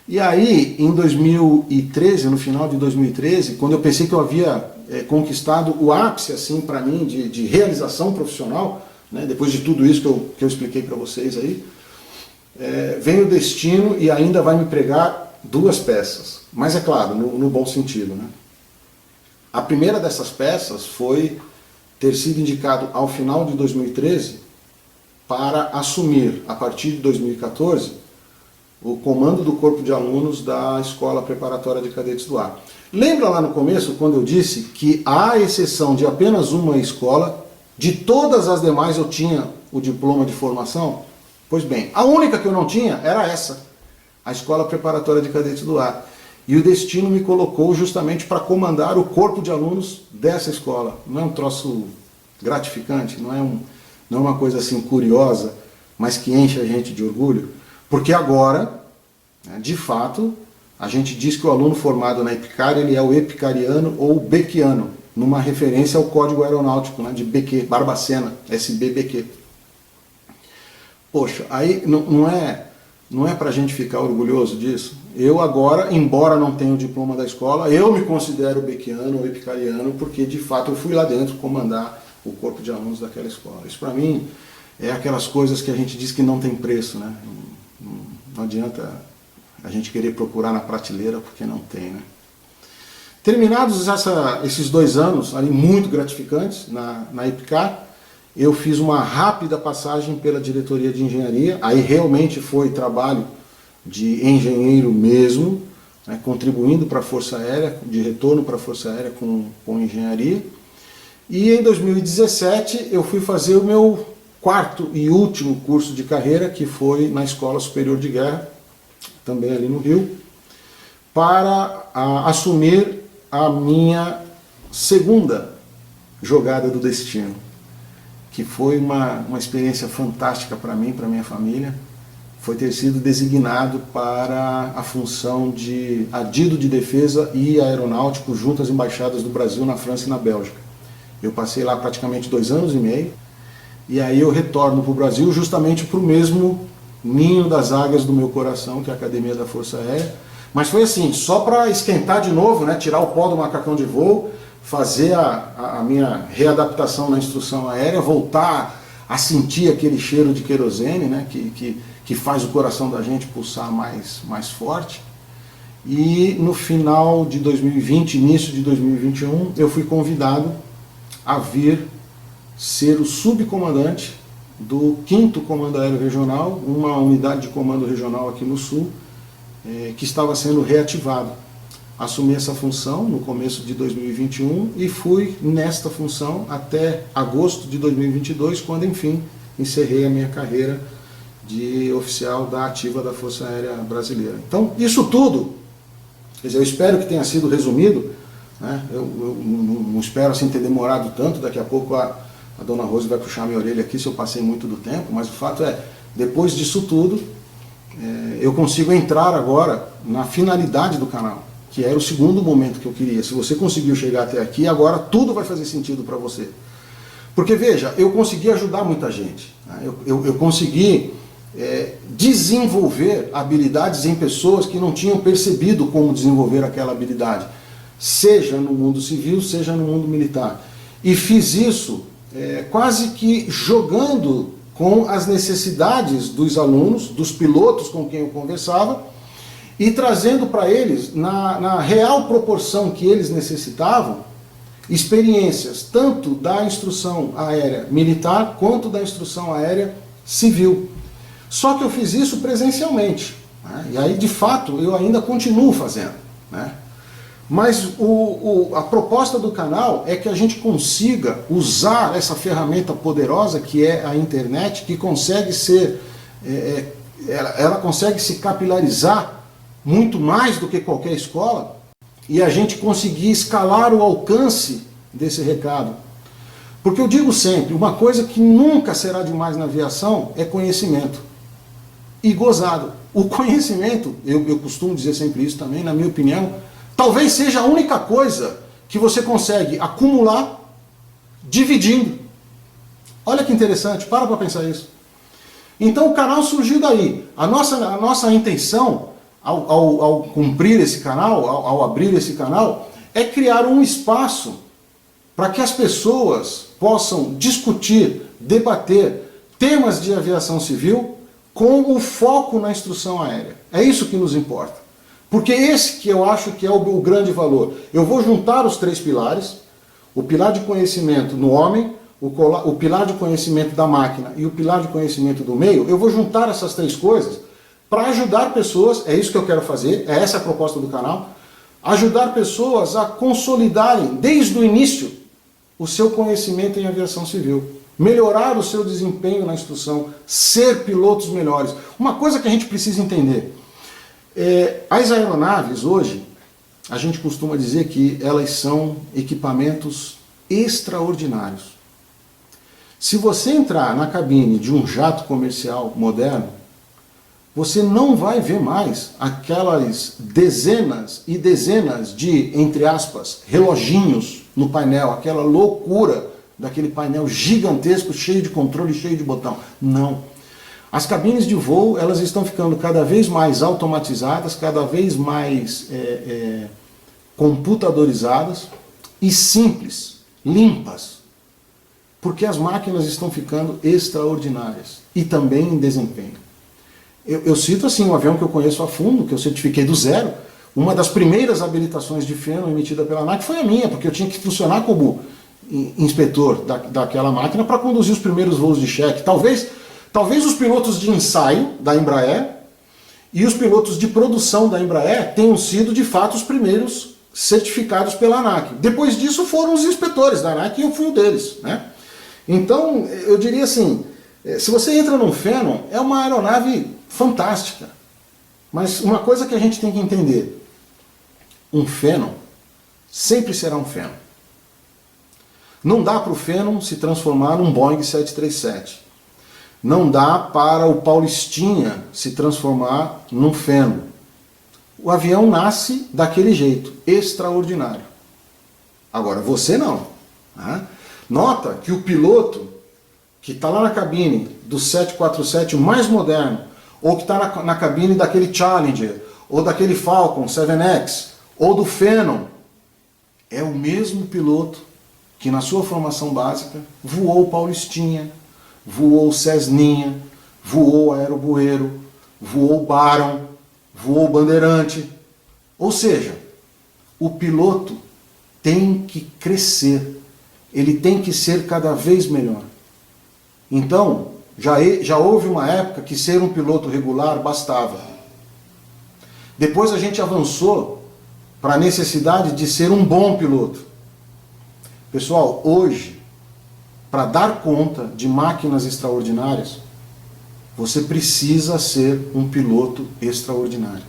E aí, em 2013, no final de 2013, quando eu pensei que eu havia conquistado o ápice assim para mim de realização profissional, né, depois de tudo isso que eu expliquei para vocês aí, vem o destino e ainda vai me pregar 2 peças, mas é claro, no bom sentido, né? A primeira dessas peças foi ter sido indicado ao final de 2013 para assumir, a partir de 2014, o comando do corpo de alunos da Escola Preparatória de Cadetes do Ar. Lembra lá no começo, quando eu disse que, à exceção de apenas uma escola, de todas as demais eu tinha o diploma de formação? Pois bem, a única que eu não tinha era essa, a Escola Preparatória de Cadetes do Ar. E o destino me colocou justamente para comandar o corpo de alunos dessa escola. Não é um troço gratificante, não é uma coisa assim curiosa, mas que enche a gente de orgulho? Porque agora, né, de fato, a gente diz que o aluno formado na EPICAR, ele é o epicariano ou becquiano, numa referência ao código aeronáutico, né, de Becquet, Barbacena, SB-Becquet. Poxa, aí não é para a gente ficar orgulhoso disso? Eu agora, embora não tenha o diploma da escola, eu me considero becquiano ou epicariano, porque de fato eu fui lá dentro comandar o corpo de alunos daquela escola. Isso para mim é aquelas coisas que a gente diz que não tem preço, né? Não adianta a gente querer procurar na prateleira porque não tem, né? Terminados esses 2 anos ali muito gratificantes na EPICAR, eu fiz uma rápida passagem pela diretoria de engenharia. Aí realmente foi trabalho de engenheiro mesmo, né, contribuindo para a Força Aérea, de retorno para a Força Aérea com engenharia. E em 2017 eu fui fazer o meu 4º e último curso de carreira, que foi na Escola Superior de Guerra, também ali no Rio, para assumir a minha segunda jogada do destino, que foi uma experiência fantástica para mim, para minha família. Foi ter sido designado para a função de adido de defesa e aeronáutico junto às embaixadas do Brasil na França e na Bélgica. Eu passei lá praticamente 2 anos e meio, e aí eu retorno para o Brasil justamente para o mesmo ninho das águias do meu coração, que é a Academia da Força Aérea. Mas foi assim, só para esquentar de novo, né, tirar o pó do macacão de voo, fazer a minha readaptação na instrução aérea, voltar a sentir aquele cheiro de querosene, né, que faz o coração da gente pulsar mais forte. E no final de 2020, início de 2021, eu fui convidado a vir ser o subcomandante do 5º Comando Aéreo Regional, uma unidade de comando regional aqui no Sul, que estava sendo reativado. Assumi essa função no começo de 2021 e fui nesta função até agosto de 2022, quando enfim encerrei a minha carreira de oficial da ativa da Força Aérea Brasileira. Então, isso tudo, quer dizer, eu espero que tenha sido resumido, né? Eu não espero assim ter demorado tanto, daqui a pouco a dona Rose vai puxar minha orelha aqui se eu passei muito do tempo, mas o fato é, depois disso tudo, eu consigo entrar agora na finalidade do canal, que era o segundo momento que eu queria. Se você conseguiu chegar até aqui, agora tudo vai fazer sentido para você. Porque veja, eu consegui ajudar muita gente, né? Eu consegui desenvolver habilidades em pessoas que não tinham percebido como desenvolver aquela habilidade, seja no mundo civil, seja no mundo militar. E fiz isso quase que jogando com as necessidades dos alunos, dos pilotos com quem eu conversava, e trazendo para eles, na real proporção que eles necessitavam, experiências tanto da instrução aérea militar quanto da instrução aérea civil. Só que eu fiz isso presencialmente, né? E aí de fato eu ainda continuo fazendo, né? Mas a proposta do canal é que a gente consiga usar essa ferramenta poderosa que é a internet, que consegue ser, ela consegue se capilarizar muito mais do que qualquer escola, e a gente conseguir escalar o alcance desse recado. Porque eu digo sempre, uma coisa que nunca será demais na aviação é conhecimento. E gozado. O conhecimento, eu costumo dizer sempre isso também, na minha opinião, talvez seja a única coisa que você consegue acumular dividindo. Olha que interessante, para pensar isso. Então o canal surgiu daí. A nossa intenção, ao cumprir esse canal, ao abrir esse canal, é criar um espaço para que as pessoas possam discutir, debater temas de aviação civil com o foco na instrução aérea. É isso que nos importa. Porque esse que eu acho que é o grande valor. Eu vou juntar os 3 pilares, o pilar de conhecimento no homem, o pilar de conhecimento da máquina e o pilar de conhecimento do meio, eu vou juntar essas 3 coisas para ajudar pessoas, é isso que eu quero fazer, é essa a proposta do canal, ajudar pessoas a consolidarem desde o início o seu conhecimento em aviação civil, melhorar o seu desempenho na instrução, ser pilotos melhores. Uma coisa que a gente precisa entender, as aeronaves hoje, a gente costuma dizer que elas são equipamentos extraordinários. Se você entrar na cabine de um jato comercial moderno, você não vai ver mais aquelas dezenas e dezenas de, entre aspas, reloginhos no painel, aquela loucura daquele painel gigantesco, cheio de controle, cheio de botão. Não. As cabines de voo, elas estão ficando cada vez mais automatizadas, cada vez mais computadorizadas e simples, limpas, porque as máquinas estão ficando extraordinárias e também em desempenho. Eu cito assim um avião que eu conheço a fundo, que eu certifiquei do zero. Uma das primeiras habilitações de feno emitida pela ANAC foi a minha, porque eu tinha que funcionar como inspetor daquela máquina para conduzir os primeiros voos de cheque. Talvez os pilotos de ensaio da Embraer e os pilotos de produção da Embraer tenham sido de fato os primeiros certificados pela ANAC. Depois disso foram os inspetores da ANAC e eu fui um deles, né? Então eu diria assim, se você entra num Phenom, é uma aeronave fantástica. Mas uma coisa que a gente tem que entender, um Phenom sempre será um Phenom. Não dá para o Phenom se transformar num Boeing 737. Não dá para o Paulistinha se transformar num Phenom. O avião nasce daquele jeito, extraordinário. Agora, você não. Né? Nota que o piloto que está lá na cabine do 747 o mais moderno, ou que está na cabine daquele Challenger, ou daquele Falcon 7X, ou do Phenom, é o mesmo piloto que na sua formação básica voou o Paulistinha, voou o Cessninha, voou o Aerobueiro, voou o Baron, voou o Bandeirante. Ou seja, o piloto tem que crescer, ele tem que ser cada vez melhor. Então, Já houve uma época que ser um piloto regular bastava. Depois a gente avançou para a necessidade de ser um bom piloto. Pessoal, hoje, para dar conta de máquinas extraordinárias, você precisa ser um piloto extraordinário.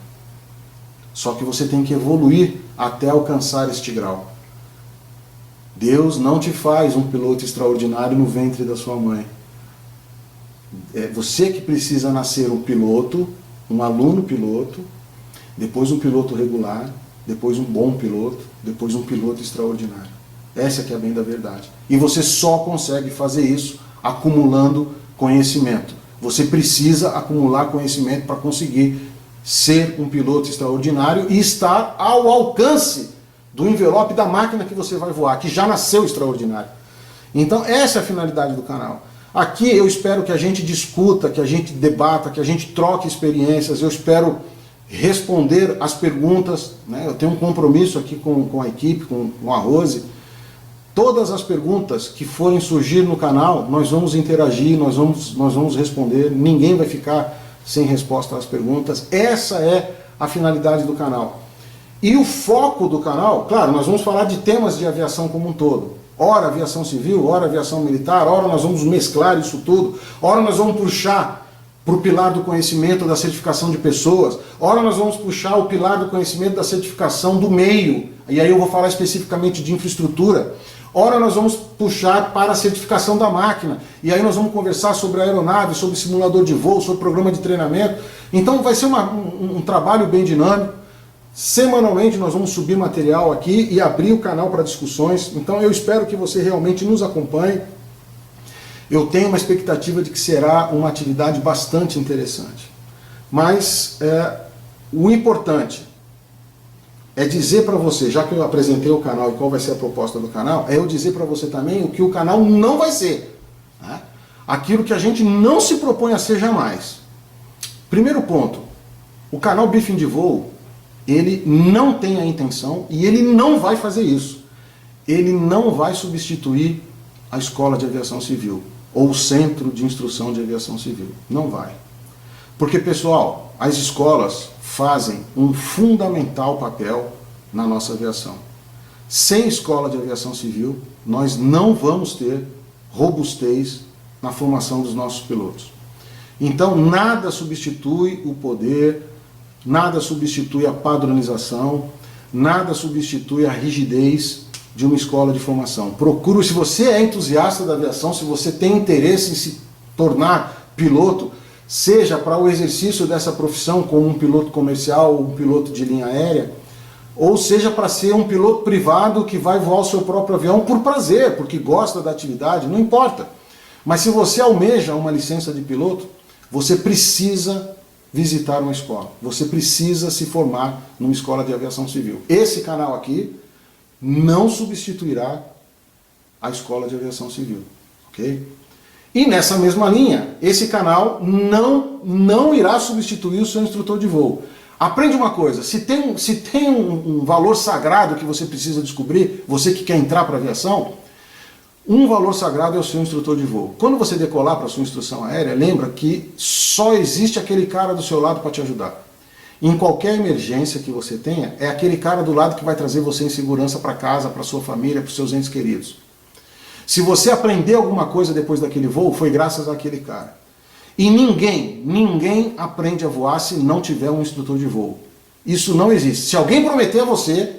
Só que você tem que evoluir até alcançar este grau. Deus não te faz um piloto extraordinário no ventre da sua mãe. É você que precisa nascer um piloto, um aluno piloto, depois um piloto regular, depois um bom piloto, depois um piloto extraordinário. Essa que é a bem da verdade. E você só consegue fazer isso acumulando conhecimento. Você precisa acumular conhecimento para conseguir ser um piloto extraordinário e estar ao alcance do envelope da máquina que você vai voar, que já nasceu extraordinário. Então essa é a finalidade do canal. Aqui eu espero que a gente discuta, que a gente debata, que a gente troque experiências, eu espero responder as perguntas, né? Eu tenho um compromisso aqui com a equipe, com a Rose. Todas as perguntas que forem surgir no canal, nós vamos interagir, nós vamos responder, ninguém vai ficar sem resposta às perguntas. Essa é a finalidade do canal. E o foco do canal, claro, nós vamos falar de temas de aviação como um todo. Ora aviação civil, ora aviação militar, ora nós vamos mesclar isso tudo, ora nós vamos puxar para o pilar do conhecimento da certificação de pessoas, ora nós vamos puxar o pilar do conhecimento da certificação do meio, e aí eu vou falar especificamente de infraestrutura, ora nós vamos puxar para a certificação da máquina, e aí nós vamos conversar sobre aeronave, sobre simulador de voo, sobre programa de treinamento. Então vai ser um trabalho bem dinâmico. Semanalmente nós vamos subir material aqui e abrir o canal para discussões. Então eu espero que você realmente nos acompanhe. Eu tenho uma expectativa de que será uma atividade bastante interessante. Mas o importante é dizer para você, já que eu apresentei o canal e qual vai ser a proposta do canal, é eu dizer para você também o que o canal não vai ser. Né? Aquilo que a gente não se propõe a ser jamais. Primeiro ponto, o canal Briefing de Voo, ele não tem a intenção e ele não vai fazer isso. Ele não vai substituir a Escola de Aviação Civil ou o Centro de Instrução de Aviação Civil. Não vai. Porque, pessoal, as escolas fazem um fundamental papel na nossa aviação. Sem Escola de Aviação Civil, nós não vamos ter robustez na formação dos nossos pilotos. Então, nada substitui o poder, nada substitui a padronização, nada substitui a rigidez de uma escola de formação. Procure, se você é entusiasta da aviação, se você tem interesse em se tornar piloto, seja para o exercício dessa profissão como um piloto comercial ou um piloto de linha aérea, ou seja para ser um piloto privado que vai voar o seu próprio avião por prazer, porque gosta da atividade, não importa. Mas se você almeja uma licença de piloto, você precisa visitar uma escola. Você precisa se formar numa escola de aviação civil. Esse canal aqui não substituirá a escola de aviação civil. Ok? E nessa mesma linha, esse canal não irá substituir o seu instrutor de voo. Aprende uma coisa, se tem um valor sagrado que você precisa descobrir, você que quer entrar para a aviação, um valor sagrado é o seu instrutor de voo. Quando você decolar para a sua instrução aérea, lembra que só existe aquele cara do seu lado para te ajudar. Em qualquer emergência que você tenha, é aquele cara do lado que vai trazer você em segurança para casa, para sua família, para os seus entes queridos. Se você aprender alguma coisa depois daquele voo, foi graças àquele cara. E ninguém aprende a voar se não tiver um instrutor de voo. Isso não existe. Se alguém prometer a você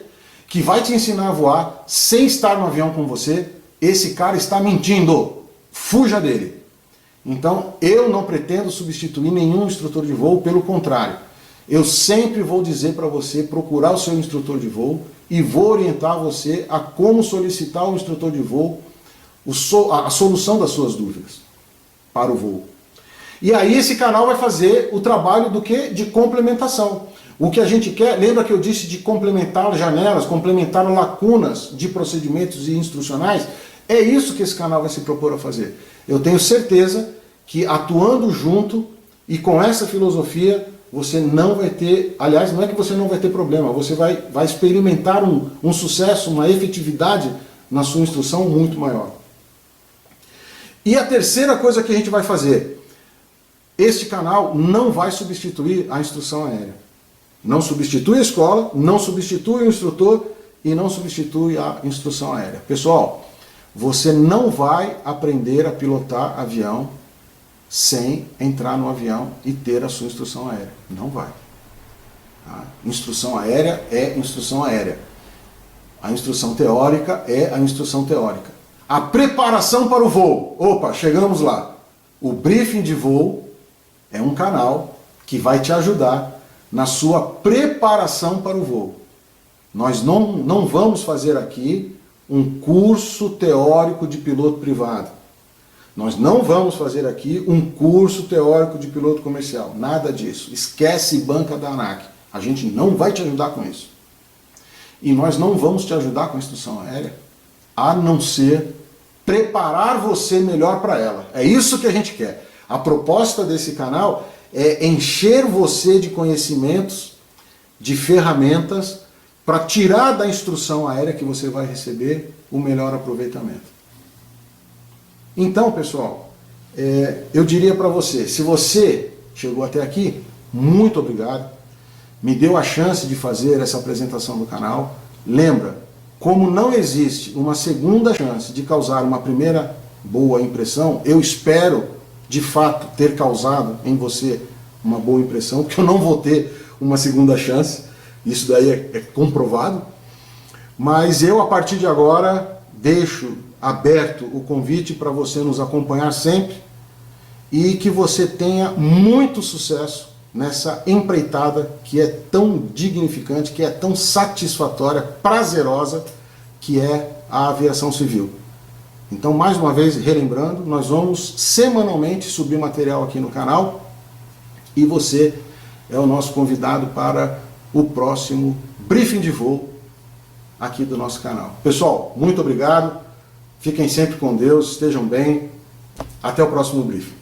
que vai te ensinar a voar sem estar no avião com você, esse cara está mentindo. Fuja dele. Então, eu não pretendo substituir nenhum instrutor de voo, pelo contrário. Eu sempre vou dizer para você procurar o seu instrutor de voo e vou orientar você a como solicitar o instrutor de voo, a solução das suas dúvidas para o voo. E aí esse canal vai fazer o trabalho do quê? De complementação. O que a gente quer, lembra que eu disse de complementar janelas, complementar lacunas de procedimentos e instrucionais? É isso que esse canal vai se propor a fazer. Eu tenho certeza que atuando junto e com essa filosofia, você não vai ter, aliás, não é que você não vai ter problema, você vai experimentar um sucesso, uma efetividade na sua instrução muito maior. E a terceira coisa que a gente vai fazer, Este canal não vai substituir a instrução aérea. Não substitui a escola, não substitui o instrutor e não substitui a instrução aérea. Pessoal, você não vai aprender a pilotar avião sem entrar no avião e ter a sua instrução aérea. Não vai. A instrução aérea é instrução aérea. A instrução teórica é a instrução teórica. A preparação para o voo. Opa, chegamos lá. O briefing de voo é um canal que vai te ajudar na sua preparação para o voo. Nós não vamos fazer aqui um curso teórico de piloto privado. Nós não vamos fazer aqui um curso teórico de piloto comercial. Nada disso. Esquece banca da ANAC. A gente não vai te ajudar com isso. E nós não vamos te ajudar com a instrução aérea, a não ser preparar você melhor para ela. É isso que a gente quer. A proposta desse canal é encher você de conhecimentos, de ferramentas, para tirar da instrução aérea que você vai receber o melhor aproveitamento. Então, pessoal, eu diria para você, se você chegou até aqui, muito obrigado, me deu a chance de fazer essa apresentação do canal. Lembra, como não existe uma segunda chance de causar uma primeira boa impressão, eu espero, de fato, ter causado em você uma boa impressão, porque eu não vou ter uma segunda chance, isso daí é comprovado, mas eu, a partir de agora, deixo aberto o convite para você nos acompanhar sempre e que você tenha muito sucesso nessa empreitada que é tão dignificante, que é tão satisfatória, prazerosa, que é a aviação civil. Então, mais uma vez, relembrando, nós vamos semanalmente subir material aqui no canal e você é o nosso convidado para o próximo briefing de voo aqui do nosso canal. Pessoal, muito obrigado, fiquem sempre com Deus, estejam bem, até o próximo briefing.